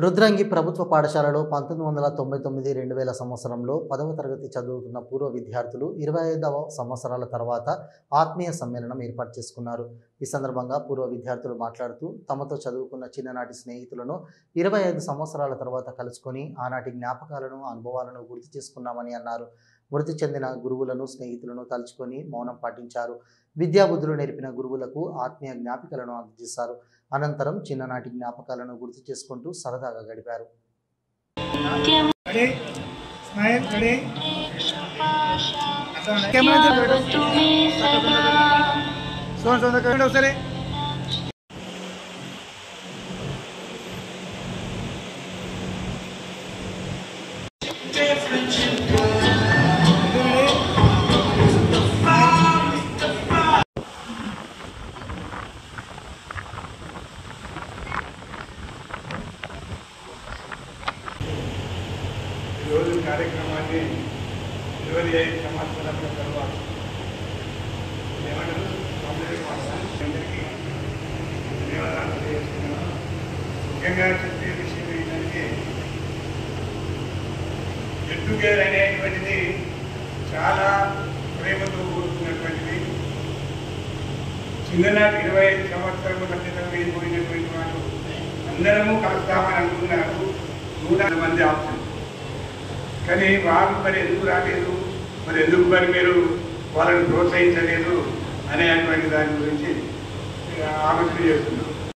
రుద్రంగి ప్రభుత్వ పాఠశాలలో 1999-2000 సంవత్సరంలో 10వ తరగతి చదువుతున్న పూర్వ విద్యార్థులు 25వ సంవత్సరాల తర్వాత ఆత్మీయ సమ్మేళనం ఏర్పాటు చేసుకున్నారు. ఈ సందర్భంగా పూర్వ విద్యార్థులు మాట్లాడుతూ తమతో చదువుకున్న చిన్ననాటి స్నేహితులను 25 సంవత్సరాల తర్వాత కలుసుకొని ఆనాటి జ్ఞాపకాలను, అనుభవాలను గుర్తు చేసుకున్నామని అన్నారు. మృతి చెందిన గురువులను, స్నేహితులను తలుచుకొని మౌనం పాటించారు. విద్యాబుద్ధులు నేర్పిన గురువులకు ఆత్మీయ జ్ఞాపికలను అందజేశారు. అనంతరం చిన్ననాటి జ్ఞాపకాలను గుర్తు చేసుకుంటూ సరదాగా గడిపారు. ఈరోజు కార్యక్రమాన్ని 25 సంవత్సరాల తర్వాత ఏమంటారు అందరికీ ధన్యవాదాలు తెలియజేస్తున్నాను. ముఖ్యంగా చెప్పే విషయం ఏంటంటే గెట్ అనేటువంటిది చాలా ప్రేమతో కూడుకున్నటువంటిది. చిన్ననాటి 25 సంవత్సరాల ఖచ్చితంగా వెళ్ళిపోయినటువంటి వాళ్ళు అందరము కలుస్తామని అనుకున్నారు. 100 మంది ఆప్షన్, కానీ వాళ్ళు మరి ఎందుకు రాలేదు, మరి ఎందుకు మరి మీరు వాళ్ళని ప్రోత్సహించలేదు అనేటువంటి దాని గురించి ఆలోచన చేస్తున్నాం.